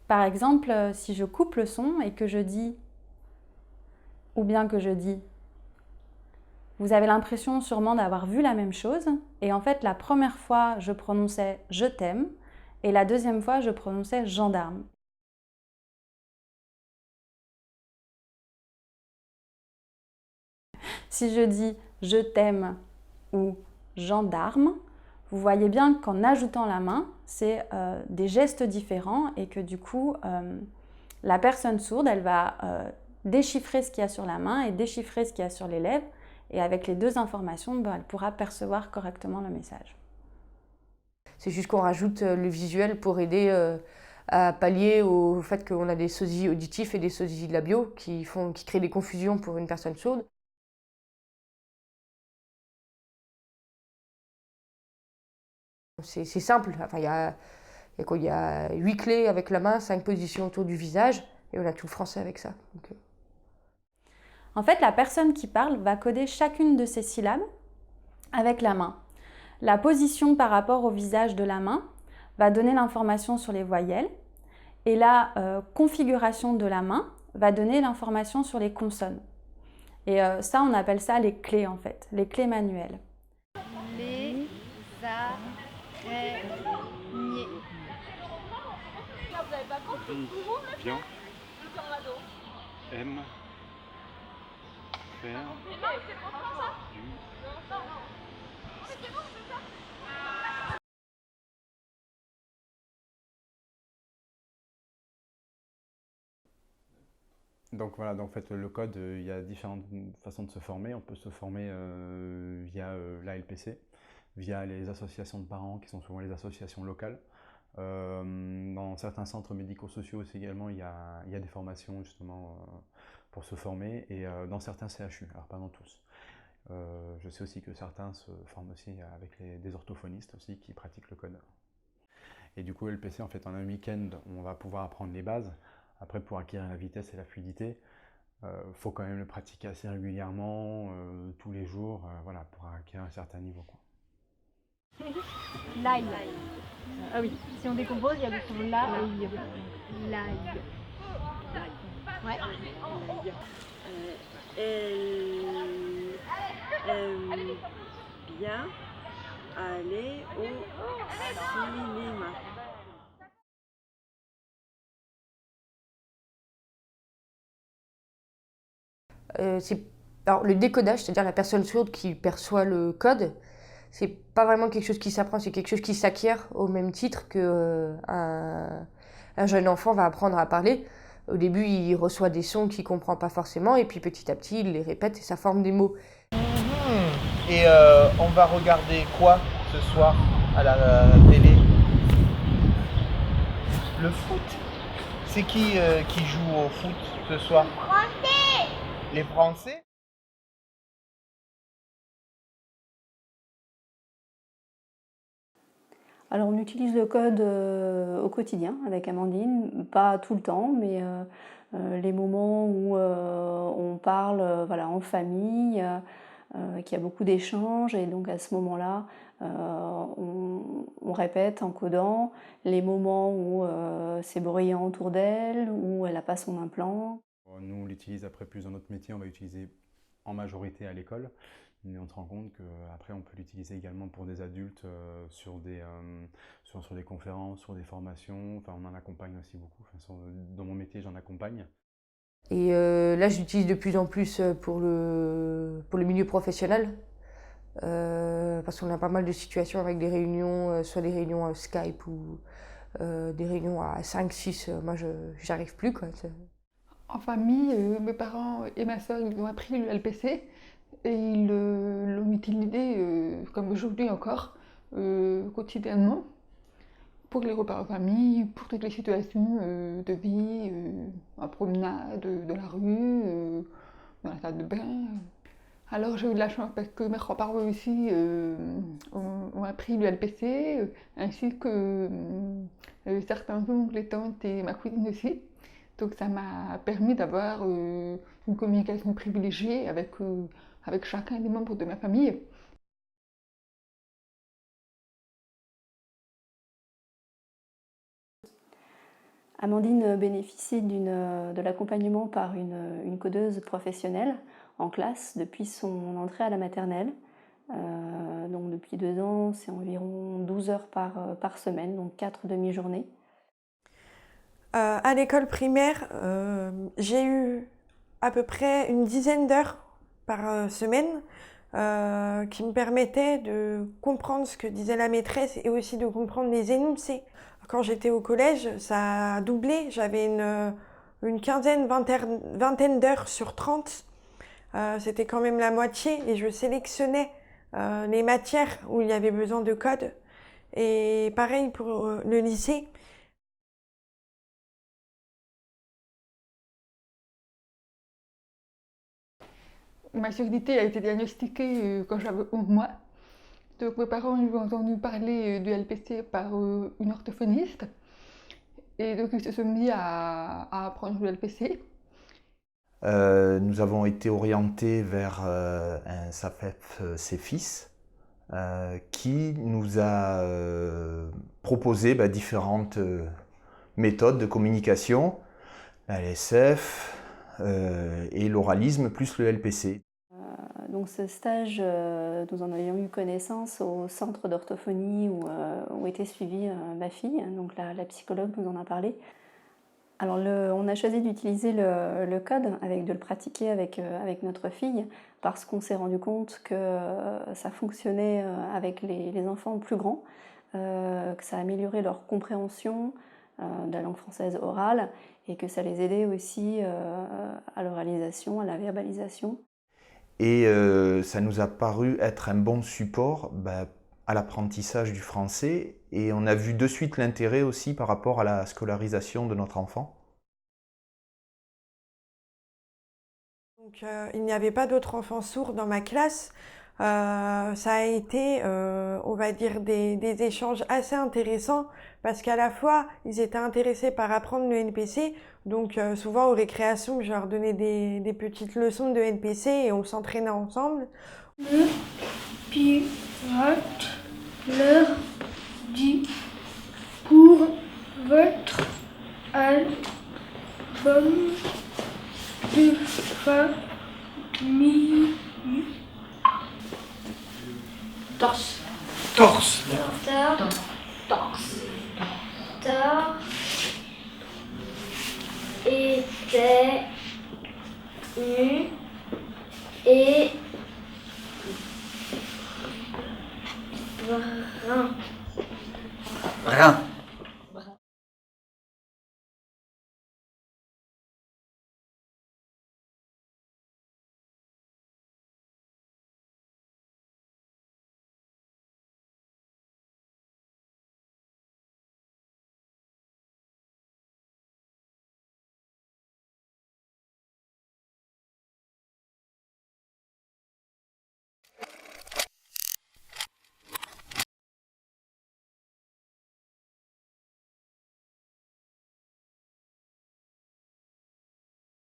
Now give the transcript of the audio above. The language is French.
Par exemple, si je coupe le son et que je dis, ou bien que je dis, vous avez l'impression sûrement d'avoir vu la même chose. Et en fait, la première fois, je prononçais « je t'aime » et la deuxième fois, je prononçais « gendarme ». Si je dis « je t'aime » ou « gendarme », vous voyez bien qu'en ajoutant la main, c'est des gestes différents et que du coup, la personne sourde, elle va déchiffrer ce qu'il y a sur la main et déchiffrer ce qu'il y a sur les lèvres. Et avec les deux informations, elle pourra percevoir correctement le message. C'est juste qu'on rajoute le visuel pour aider à pallier au fait qu'on a des sosies auditifs et des sosies labiaux qui créent des confusions pour une personne sourde. C'est simple, enfin, il y a 8 clés avec la main, 5 positions autour du visage, et on a tout le français avec ça. Donc, En fait, la personne qui parle va coder chacune de ces syllabes avec la main. La position par rapport au visage de la main va donner l'information sur les voyelles et la configuration de la main va donner l'information sur les consonnes. Et ça, on appelle ça les clés en fait, les clés manuelles. Les araignées. Viens, aime, faire, du. Donc voilà, donc en fait le code, il y a différentes façons de se former. On peut se former via l'ALPC, via les associations de parents qui sont souvent les associations locales. Dans certains centres médico-sociaux aussi également, il y a des formations justement pour se former et dans certains CHU, alors pas dans tous. Je sais aussi que certains se forment aussi avec des orthophonistes aussi qui pratiquent le code. Et du coup, LPC, en fait, en un week-end, on va pouvoir apprendre les bases. Après, pour acquérir la vitesse et la fluidité, faut quand même le pratiquer assez régulièrement, tous les jours, voilà, pour acquérir un certain niveau, quoi. L'ail. Ah oui, si on décompose, il y a le son la et il. L'ail. Ouais. Elle aime bien aller au cinéma. Alors, le décodage, c'est-à-dire la personne sourde qui perçoit le code, c'est pas vraiment quelque chose qui s'apprend, c'est quelque chose qui s'acquiert au même titre que un jeune enfant va apprendre à parler. Au début, il reçoit des sons qu'il comprend pas forcément, et puis petit à petit, il les répète et ça forme des mots. Et on va regarder quoi ce soir à la télé? Le foot. C'est qui joue au foot ce soir? Français. Les Français? Alors on utilise le code au quotidien avec Amandine, pas tout le temps, mais les moments où on parle voilà, en famille, qu'il y a beaucoup d'échanges, et donc à ce moment-là, on répète en codant les moments où c'est bruyant autour d'elle, où elle n'a pas son implant. Nous, on l'utilise après plus dans notre métier, on va l'utiliser en majorité à l'école, mais on se rend compte qu'après on peut l'utiliser également pour des adultes sur des conférences, sur des formations, enfin on en accompagne aussi beaucoup, enfin, dans mon métier j'en accompagne. Et là, je l'utilise de plus en plus pour le milieu professionnel, parce qu'on a pas mal de situations avec des réunions, soit des réunions Skype ou des réunions à 5-6, moi j'y arrive plus, quoi. En famille, mes parents et ma soeur, ils ont appris le LPC et ils l'ont utilisé, comme aujourd'hui encore, quotidiennement, pour les repas en famille, pour toutes les situations de vie, en promenade, de la rue, dans la salle de bain. Alors j'ai eu de la chance parce que mes grands-parents aussi ont appris le LPC, ainsi que certains oncles et tantes et ma cousine aussi. Donc ça m'a permis d'avoir une communication privilégiée avec chacun des membres de ma famille. Amandine bénéficie de l'accompagnement par une codeuse professionnelle en classe depuis son entrée à la maternelle. Donc depuis 2 ans, c'est environ 12 heures par semaine, donc 4 demi-journées. À l'école primaire, j'ai eu à peu près une dizaine d'heures par semaine qui me permettaient de comprendre ce que disait la maîtresse et aussi de comprendre les énoncés. Quand j'étais au collège, ça a doublé. J'avais une quinzaine, vingtaine d'heures sur 30. C'était quand même la moitié et je sélectionnais les matières où il y avait besoin de code. Et pareil pour le lycée. Ma surdité a été diagnostiquée quand j'avais 11 mois. Donc mes parents ils ont entendu parler du LPC par une orthophoniste. Et donc ils se sont mis à apprendre le LPC. Nous avons été orientés vers un SAFEF CEFIS qui nous a proposé différentes méthodes de communication, la LSF et l'oralisme plus le LPC. Donc ce stage, nous en avions eu connaissance au centre d'orthophonie où était suivie ma fille, donc la psychologue nous en a parlé. Alors on a choisi d'utiliser le code, de le pratiquer avec notre fille, parce qu'on s'est rendu compte que ça fonctionnait avec les enfants plus grands, que ça améliorait leur compréhension de la langue française orale et que ça les aidait aussi à l'oralisation, à la verbalisation. Et ça nous a paru être un bon support à l'apprentissage du français et on a vu de suite l'intérêt aussi par rapport à la scolarisation de notre enfant. Donc, il n'y avait pas d'autres enfants sourds dans ma classe. Ça a été, on va dire, des échanges assez intéressants parce qu'à la fois, ils étaient intéressés par apprendre le NPC. Donc, souvent, aux récréations, je leur donnais des petites leçons de NPC et on s'entraînait ensemble. Le pirate leur dit pour votre album de famille. Torse. Était nu et brun.